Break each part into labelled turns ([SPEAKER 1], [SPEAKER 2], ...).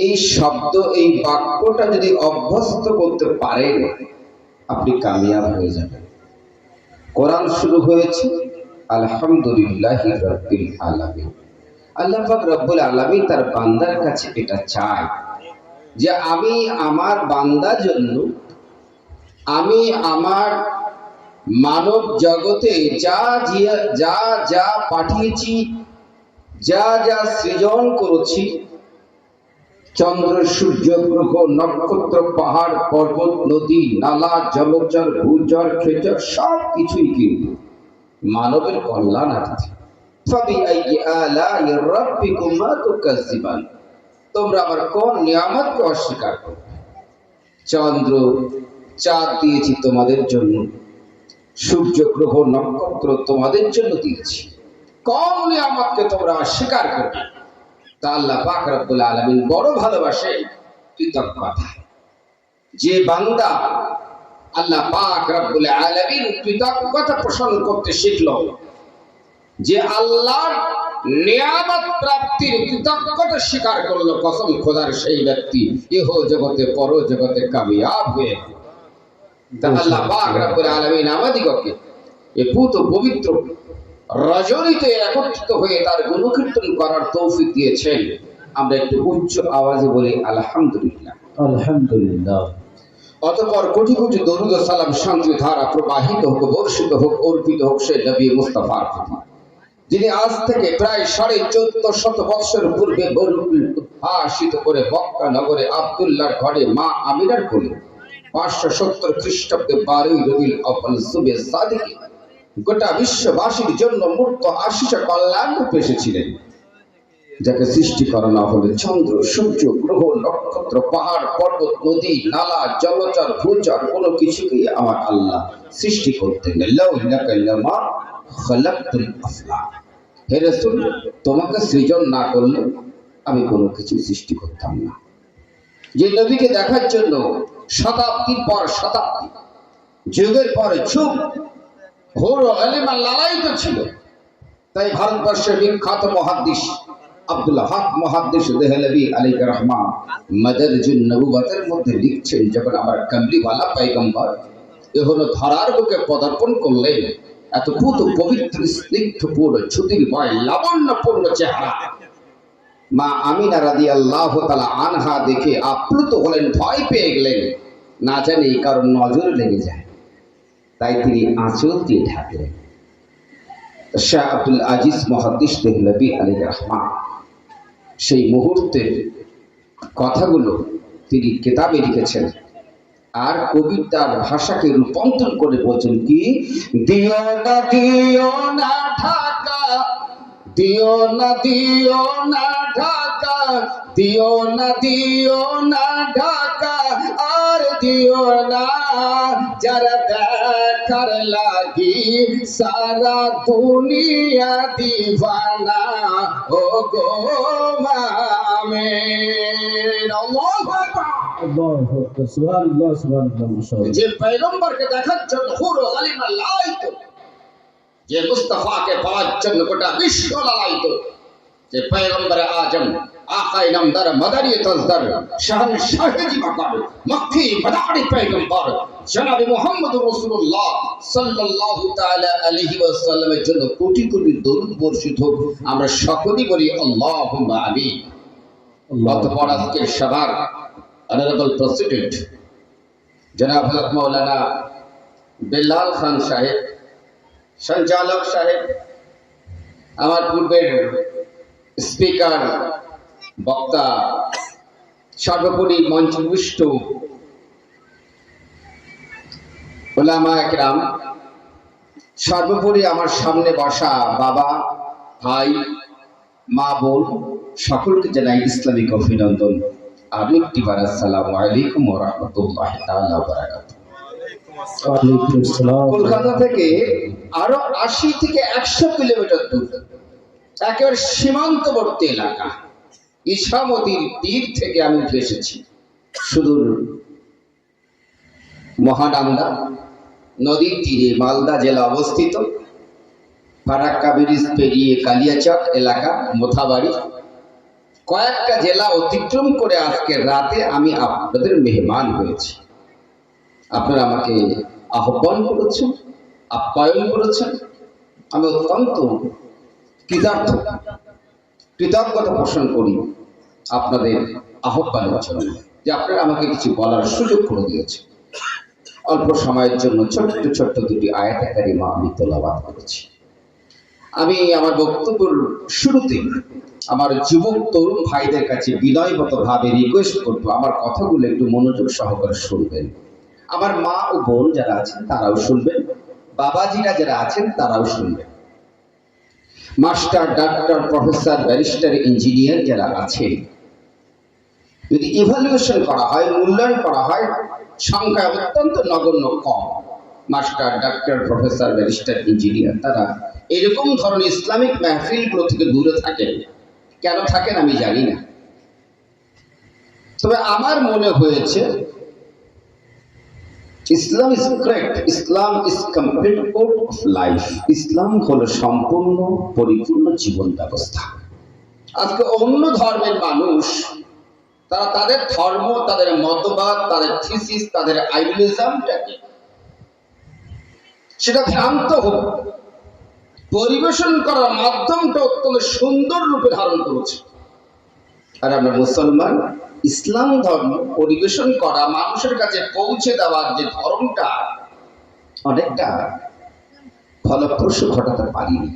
[SPEAKER 1] এই শব্দ, এই বাক্যটা যদি অভ্যস্ত করতে পারেন, আপনি কামিয়াব হয়ে যাবেন। কোরআন শুরু হয়েছে আলহামদুলিল্লাহি রাব্বিল আলামিন। আল্লাহ পাক রব্বুল আলামিন তার বান্দার কাছে এটা চায় যে আমি আমার বান্দার জন্য, আমি আমার মানব জগতে যা যা যা পাঠিয়েছি, যা যা সৃজন করেছি, চন্দ্র, সূর্য, গ্রহ, নক্ষত্র, পাহাড়, পর্বত, নদী, নালা, জলচর, ভূচর, খেচর সব কিছুই কিন্তু মানবের কল্যাণার্থে। তোমরা আমার কোন নিয়ামতকে অস্বীকার করবে? চন্দ্র, চাঁদ দিয়েছি তোমাদের জন্য, সূর্য, গ্রহ, নক্ষত্র তোমাদের জন্য দিয়েছি, কোন নিয়ামতকে তোমরা অস্বীকার করবে? তা আল্লাহ পাক রব্বুল আলামিন বড় ভালোবাসে কৃতজ্ঞতা। যে বান্দা আল্লাহ পাক রব্বুল আলামিন কৃতজ্ঞতা পোষণ করতে শিখলো, যে আল্লাহর নিয়ামত প্রাপ্তির কৃতজ্ঞতা স্বীকার করলো, কসম খোদার সেই ব্যক্তি ইহ জগতে পর জগতে কামিয়াব হয়ে গেল। তা আল্লাহ পাক রব্বুল আলামিন আমাদিগকে এ পুত পবিত্র রজনীতে একত্রিত হয়ে তার গুণকীর্তন করার তৌফিক দিয়েছেন। আমরা একটু উচ্চ আওয়াজে বলি আলহামদুলিল্লাহ,
[SPEAKER 2] আলহামদুলিল্লাহ।
[SPEAKER 1] অতঃপর কোটি কোটি দরুদ ও সালাম শান্তি ধারা প্রবাহিত হোক, বর্ষিত হোক, অর্পিত হোক সেই নবী মুস্তাফার প্রতি, যিনি আজ থেকে প্রায় 1450 বৎসর পূর্বে উদ্ভাসিত করে মক্কা নগরে আব্দুল্লাহর ঘরে মা আমিনার কোলে 570 খ্রিস্টাব্দে 12 রবিউল আউয়াল সুবে সাদিকে গোটা বিশ্ববাসীর জন্য মূর্ত আশিস কল্যাণ রূপে এসেছিলেন, যাকে সৃষ্টি করা না হলে চন্দ্র, সূর্য, গ্রহ, নক্ষত্র, পাহাড়, পর্বত, নদী, নালা, জলচর, ভূচর কোনো কিছুকে আমার আল্লাহ সৃষ্টি করতেন না। হে রাসূল, তোমাকে সৃজন না করলে আমি কোনো কিছু সৃষ্টি করতাম না। যে নবীকে দেখার জন্য শতাব্দীর পর শতাব্দী, যুগের পর যুগ ঘোর আলেমা লালায়িত ছিল, তাই ভারতবর্ষের বিখ্যাত মুহাদ্দিস আব্দুল হক মুহাদ্দিস দেহলভী আলাইহি রহমান মাদারিজুন নবুওয়াতের মধ্যে লিখছেন, যখন আমার কামলিওয়ালা পয়গম্বর এহলো ধরার বুকে পদার্পণ করলেন, এত পুত পবিত্র স্নিগ্ধপূর্ণ ছুতিময় লাবণ্যপূর্ণ চেহারা মা আমিনা রাদিয়াল্লাহু তাআলা আনহা দেখে আপ্লুত হলেন, ভয় পেয়ে গেলেন, না জানি এই কারণ নজর লেগে যায়, তাই তিনি আঁচল দিয়ে ঢাকলেন। শাহ আব্দুল আজিজ মুহাদ্দিস দেহলভী আলাইহি রহমান সেই মুহূর্তের কথাগুলো তিনি কিতাবে লিখেছেন, আর কবিতার ভাষাকে রূপান্তর করে বলছেন কি, দিও না ঢাকা, দিও না ঢাকা, দিও না ঢাকা, আর দিও না যারা দেখার লাগি সারা দুনিয়া দিবানা ও গো আমিন। আল্লাহু আকবার,
[SPEAKER 2] আল্লাহু আকবার, সুবহানাল্লাহ, সুবহানাল্লাহ, মাশাআল্লাহ।
[SPEAKER 1] যে পয়গম্বরকে দেখার জন্য হুর ও আলিমা লালায়িত, যে মুস্তাফাকে পাওয়ার জন্য গোটা বিশ্ব লালায়িত, যে পয়গম্বর আজম আকায়ে নামদার মাদারি তাজদার শাহনশাহি মাকাম মক্কি মাদারি পয়গম্বর জনাব মুহাম্মদুর রাসূলুল্লাহ সাল্লাল্লাহু তাআলা আলাইহি ওয়াসাল্লামের জন্য কোটি কোটি দরুদ বর্ষিত হোক। আমরা সকলেই বলি আল্লাহুম্মা আমিন। অতঃপর আজকে সভার অনারেবল প্রেসিডেন্ট জনাব হযরত মাওলানা বেলাল খান সাহেব, সঞ্চালক সাহেব, আমার পূর্বের স্পিকার, বক্তা, সর্বোপরি মঞ্চভূষ্ট উলামা একরাম, সর্বোপরি আমার সামনে বসা বাবা, ভাই, মা, বোন, সকলকে জানাই ইসলামিক অভিনন্দন। আর একটিবার আসসালামু আলাইকুম ওয়া রাহমাতুল্লাহি তাআলা ওয়া বারাকাতুহু।
[SPEAKER 2] ওয়ালাইকুম আসসালাম।
[SPEAKER 1] কলকাতা থেকে আরো 80 থেকে 100 কিলোমিটার দূর, একেবারে সীমান্তবর্তী এলাকা ইছামতির তীর থেকে আমি উঠে এসেছি। সুদূর মহানন্দা নদীর তীরে মালদা জেলা অবস্থিত, ফারাক্কা ব্রিজ পেরিয়ে কালিয়াচক এলাকা মোথাবাড়ি, কয়েকটা জেলা অতিক্রম করে আজকের রাতে আমি আপনাদের মেহমান হয়েছি। আপনারা আমাকে আহ্বান করেছেন, আপ্যায়ন করেছেন। আমি অত্যন্ত কৃতজ্ঞতা পোষণ করি আপনাদের আহ্বানের জন্য, যে আপনারা আমাকে কিছু বলার সুযোগ করে দিয়েছেন। অল্প সময়ের জন্য ছোট্ট ছোট্ট দুটি আয়াতে কারিমা আমি তেলাওয়াত করেছি। আমি আমার বক্তব্যের শুরুতে আমার যুবক তরুণ ভাইদের কাছে বিনয়গতভাবে রিকোয়েস্ট করবো, আমার কথাগুলো একটু মনোযোগ সহকারে শুনবেন। আমার মা ও বোন যারা আছেন তারাও শুনবেন, বাবাজিরা যারা আছেন তারাও শুনবেন। Master, doctor, professor, barrister, engineer যারা আছেন, যদি ইভালুয়েশন করা হয়, মূল্যায়ন করা হয়, সংখ্যা অত্যন্ত নগণ্য কম। Master, doctor, professor, barrister, engineer তারা এরকম ধরনের ইসলামিক মাহফিলগুলো থেকে দূরে থাকেন। কেন থাকেন আমি জানি না, তবে আমার মনে হয়েছে Islam is great, Islam is complete code of life. ইসলাম হলো সম্পূর্ণ পরিপূর্ণ জীবন ব্যবস্থা। আজকে অন্য ধর্মের মানুষ তারা তাদের ধর্ম, তাদের মতবাদ, তাদের থিসিস, তাদের আইডিয়ালিজমটাকে সেটা ভ্রান্ত হোক পরিবেশন করার মাধ্যমটা অত্যন্ত সুন্দর রূপে ধারণ করেছে। আর আমরা মুসলমান ইসলাম ধর্ম পরিবেশন করা, মানুষের কাছে পৌঁছে দেওয়ার যে ধর্মটা অনেকটা ফলপ্রসূ ঘটাতে পারিনি।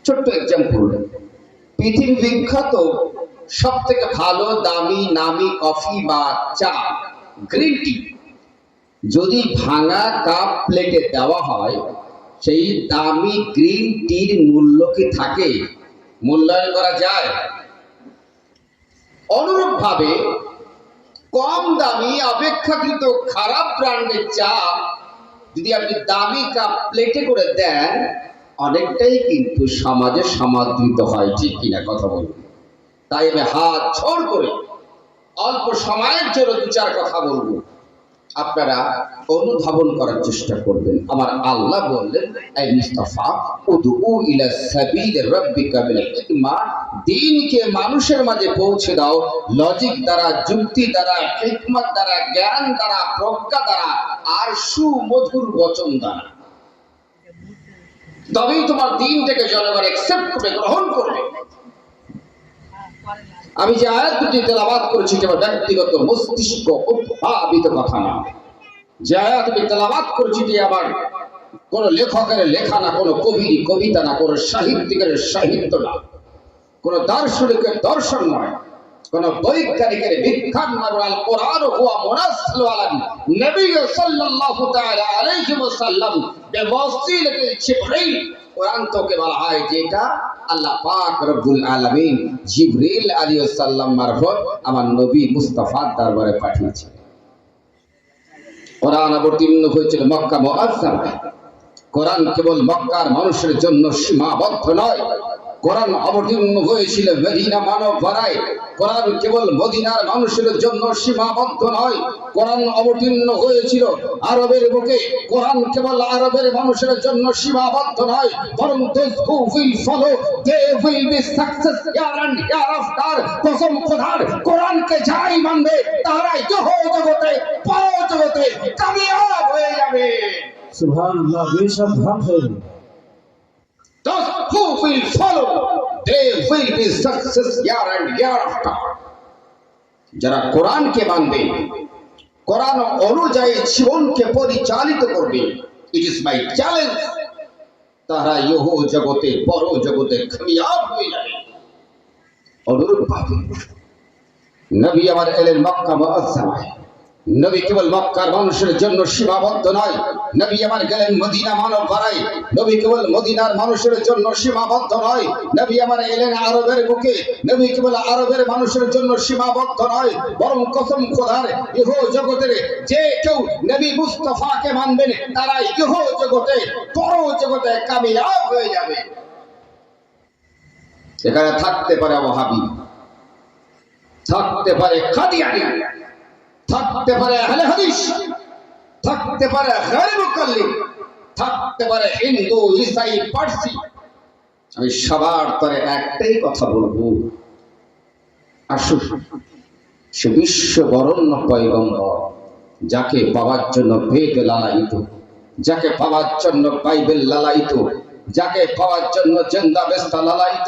[SPEAKER 1] ছোট্ট এক্সাম্পল, পৃথিবী বিখ্যাত সব থেকে ভালো দামি নামি কফি বা চা, গ্রিন টি, যদি ভাঙা কাপ প্লেটে দেওয়া হয়, সেই দামি গ্রিন টির মূল্য কি থাকে? মূল্যায়ন করা যায়? অনুরূপ ভাবে কম দামি অপেক্ষাকৃত খারাপ ব্র্যান্ডের চা যদি আপনি দামি কাপ প্লেটে করে দেন, অনেকটাই কিন্তু সমাজে সমাদৃত হয়। ঠিক কিনা কথা বলুন? তাই আমি হাত ছোড় করে অল্প সময়ের জন্য দু চার কথা বলবো, আপনারা অনুধাবন করার চেষ্টা করবেন। আমার আল্লাহ বললেন, এই মুস্তাফা উদউ ইলা সাবিল রাব্বিকা বিল হিকমা, দ্বীনকে মানুষের মাঝে পৌঁছে দাও লজিক দ্বারা, যুক্তি দ্বারা, হিকমত দ্বারা, জ্ঞান দ্বারা, প্রজ্ঞা দ্বারা, আর সুমধুর বচন দ্বারা। তবেই তোমার দ্বীনটাকে জনগণ অ্যাকসেপ্ট করবে, গ্রহণ করবে। আমি যে আয়াত দুটি তেলাওয়াত করেছি এটা ব্যক্তিগত মস্তিষ্ক উদ্ভাবিত কথা না। যে আয়াত আমি তেলাওয়াত করেছি এটি আমার কোন লেখকের লেখা না, কোন কবির কবিতা না, কোন সাহিত্যিকের সাহিত্য না, কোন দার্শনিকের দর্শন নয়, কোন বৈজ্ঞানিকের বিজ্ঞান নয়। আল কোরআন হুয়া মুনাজ্জালু আলা নবী সাল্লাল্লাহু তাআলা আলাইহি ওয়াসাল্লাম বিওয়াসিলাতি জিবরিল। কোরআন তোকে বলা হয় যেটা আল্লাহ পাক রব্বুল আলামিন জিবরিল আলাইহিস সালাম মারফত আমার নবী মুস্তাফার দরবারে পাঠিয়েছেন। কোরআন অবতীর্ণ হয়েছিল মক্কা মুআজ্জামায়। কোরআন কেবল মক্কার মানুষের জন্য সীমাবদ্ধ নয়, কোরআন অবতীর্ণ হয়েছিল মদিনা মানব ভরায়। কোরআন কেবল মদিনার মানুষের জন্য সীমাবদ্ধ নয়, কোরআন অবতীর্ণ হয়েছিল আরবের বুকে। কোরআন কেবল আরবের মানুষের জন্য সীমাবদ্ধ নয়, বরং those who will follow they will be success here and hereafter। কসম খোদার, কোরআনকে যাই মানবে তারা ইহ জগতে পর জগতে কামিয়াব হয়ে যাবে।
[SPEAKER 2] সুবহানাল্লাহ, বেশক ভাগ হয়ে যাবে।
[SPEAKER 1] Those who will follow, they will be success here and hereafter। যারা কোরআনকে মানবে, কোরআন অনুযায়ী জীবনকে পরিচালিত করবে, it is my challenge, তারা ইহ জগতে পর জগতে কামিয়াব হয়ে যাবে। অনুরূপ ভাবে নবী আমার এলেন মক্কা মুআজ্জামায়। নবী কেবল মক্কার মানুষের জন্য সীমাবদ্ধ নয়, নবী আমার গেলেন মদিনা মানব ভরায়। নবী কেবল মদিনার মানুষের জন্য সীমাবদ্ধ নয়, নবী আমার এলেন আরবের বুকে। নবী কেবল আরবের মানুষের জন্য সীমাবদ্ধ নয়, বরং কসম খোদার ইহ জগতের যে কেউ নবী মুস্তাফাকে মানবেন তারা ইহ জগতে পর জগতে কামিয়াব হয়ে যাবে। এখানে থাকতে পারে ওয়াহাবি, থাকতে পারে কাদিয়ানী, থাকতে পারে আহলে হাদিস, থাকতে পারে গায়র মুকাল্লিদ, থাকতে পারে হিন্দু, ঈসাই, পারসি। আমি সবার তরে একটাই কথা বলবো, আসুন সে বিশ্ব বরণ্য পয়গম্বর, যাকে পাওয়ার জন্য বেদ লালায়িত, যাকে পাওয়ার জন্য বাইবেল লালায়িত, যাকে পাওয়ার জন্য জিন্দা বেস্তা লালায়িত,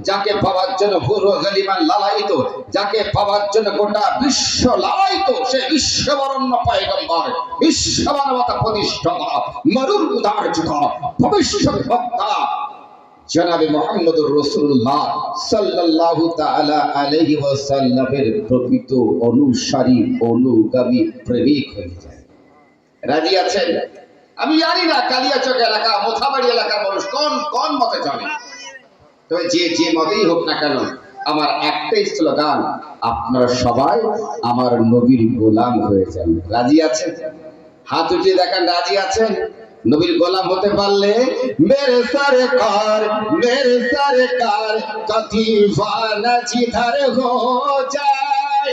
[SPEAKER 1] যাকে পাওয়ার জন্য হুর গালিমান লালায়িত, যাকে পাওয়ার জন্য গোটা বিশ্ব লালায়িত, সে বিশ্ব বরণ্য পয়গম্বর, বিশ্ব মানবতা প্রতিষ্ঠাতা, মরুর উদার যুগা, ভবিষ্যৎ বক্তা জনাবে মুহাম্মদুর রাসূলুল্লাহ সাল্লাল্লাহু তাআলা আলাইহি ওয়াসাল্লামের প্রকৃত অনুসারী, অনুগামী, প্রেমিক হয়ে যায়। রাজি আছেন? আমি জানি না কালিয়াচক এলাকা, মোথাবাড়ি এলাকার মানুষ কোন কোন মতে চলে, তবে যে মতেই হোক না কেন, আমার একটাই স্লোগান, আপনারা সবাই আমার নবীর গোলাম হয়ে যান। রাজি আছেন? হাত উঠিয়ে দেখান, রাজি আছেন? নবীর গোলাম হতে পারলে মেরে সরকার কদিফানা জিধার হো যায়,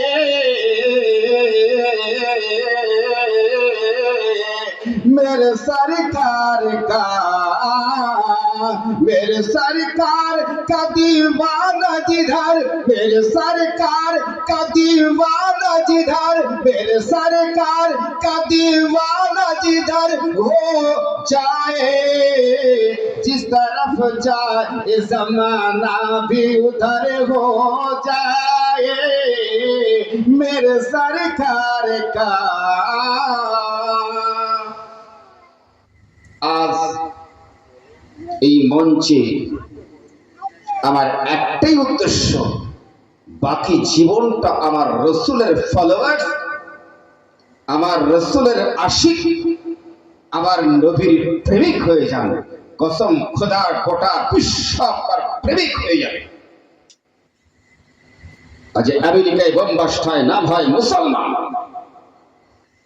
[SPEAKER 1] मेरे सरकार का दीवाना जिधर, मेरे सरकार का दीवाना जिधर, मेरे सरकार का दीवाना जिधर हो जाए, जिस तरफ जाए जमाना भी उधर हो जाए, मेरे सरकार का। আজ এই মঞ্চে আমার একটাই উদ্দেশ্য, বাকি জীবনটা আমার রসুলের ফলোয়ার, আমার রসুলের আশিক, আমার নবীর প্রেমিক হয়ে যান। কসম খোদার, গোটা বিশ্ব আপনার প্রেমিক হয়ে যাবে। আজ আমেরিকায় বোমবাস্টায় নাম হয় মুসলমান,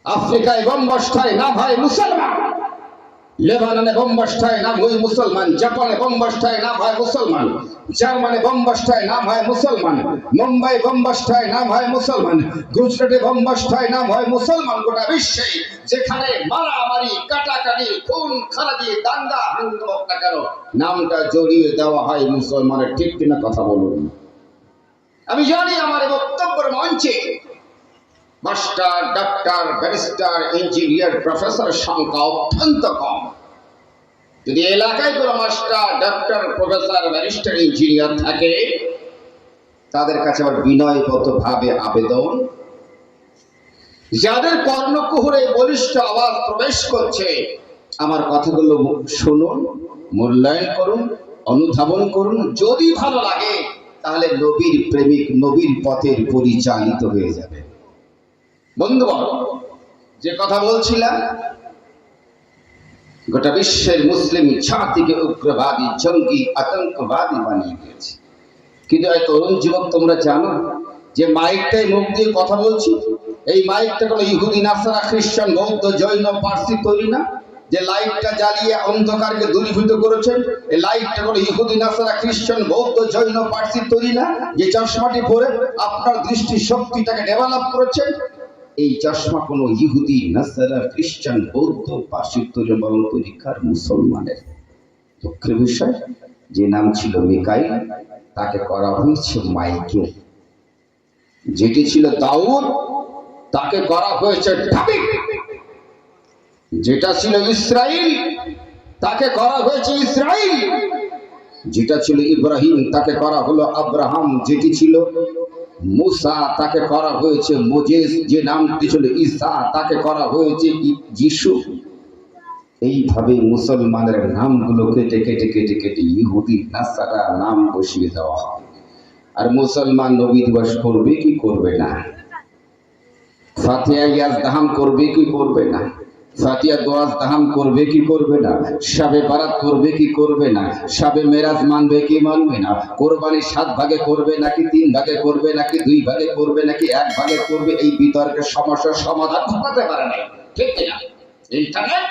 [SPEAKER 1] আফ্রিকায় বোমবাস্টায় নাম হয় মুসলমান, লেবাননে বোমবাস্টায় নাম হয় মুসলমান, জাপানে বোমবাস্টায় নাম হয় মুসলমান, জার্মানি বোমবাস্টায় নাম হয় মুসলমান, মুম্বাই বোমবাস্টায় নাম হয় মুসলমান, গুজরাটে বোমবাস্টায় নাম হয় মুসলমান। গোটা বিশ্বে যেখানে মারামারি, কাটাকাটি, খুন খারাপি, দাঙ্গা হাঙ্গামা হোক না কেন, নামটা জড়িয়ে দেওয়া হয় মুসলমানের। ঠিক কিনা কথা বলুন? আমি জানি আমার বক্তব্যের মঞ্চে master, doctor, barrister, engineer, professor সংখ্যা অত্যন্ত কম। যদি এলাকায় কোনো master, doctor, professor, barrister, engineer থাকে, তাদের কাছে আমার বিনয়গত ভাবে আবেদন, যাদের কর্ণকুহরে বলিষ্ঠ আওয়াজ প্রবেশ করছে, আমার কথাগুলো শুনুন, মূল্যায়ন করুন, অনুধাবন করুন। যদি ভালো লাগে তাহলে নবীর প্রেমিক, নবীর পথের পরিচালিত হয়ে যাবে। বন্ধুগণ, যে কথা বলছিলাম, গোটা বিশ্বের মুসলিম জাতিকে উগ্রবাদী, জঙ্গি, আতঙ্কবাদী বানিয়ে দিয়েছে। কিন্তু এই তরুণ যুবক, তোমরা জানো যে মাইকটাই মুখ দিয়ে কথা বলছি, এই মাইকটা কোনো ইহুদি, নাসারা, খ্রিস্টান, বৌদ্ধ, জৈন, পার্সি তৈরি না। যে লাইটটা জ্বালিয়ে অন্ধকারকে দূরীভূত করেছেন, এই লাইটটা কোনো ইহুদি, নাসারা, খ্রিস্টান, বৌদ্ধ, জৈন, পার্সি তৈরি না। যে চশমাটি পরে আপনার দৃষ্টি শক্তিটাকে ডেভেলপ করেছেন, এই চশমা কোনো ইহুদি, নাসারা, খ্রিস্টান, বৌদ্ধ, পার্সি তৈরি, বরং তরিকার মুসলমানের। দুঃখের বিষয়, যে নাম ছিল মিকাইল, তাকে করা হয়েছে মাইকেল। যেটি ছিল দাউদ, তাকে করা হয়েছে দাবিদ। যেটা ছিল ইসরাইল, তাকে করা হয়েছে ইসরাইল। যেটা ছিল ইব্রাহিম, তাকে করা হলো আব্রাহাম। যেটি ছিল মুসা, তাকে করা হয়েছে মোজেস। যে নামটি ছিল ঈসা, তাকে করা হয়েছে যিশু। এইভাবে মুসলমানের নামগুলো কেটে কেটে কেটে কেটে ইহুদি, নাসারা নাম বসিয়ে দেওয়া হয়। আর মুসলমান নবী দিবস করবে কি করবে না? ফাতিহা ইয়াজদাহাম করবে কি করবে না? ফাতিহা দোয়াজদাহাম করবে কি করবে না? শাবে বারাত করবে কি করবে না? শাবে মেরাজ মানবে কি মানবে না? কোরবানি 7 ভাগে করবে নাকি 3 ভাগে করবে নাকি 2 ভাগে করবে নাকি 1 ভাগে করবে? এই বিতর্কের সমস্যার সমাধান করতে পারে না। ঠিক না? ইন্টারনেট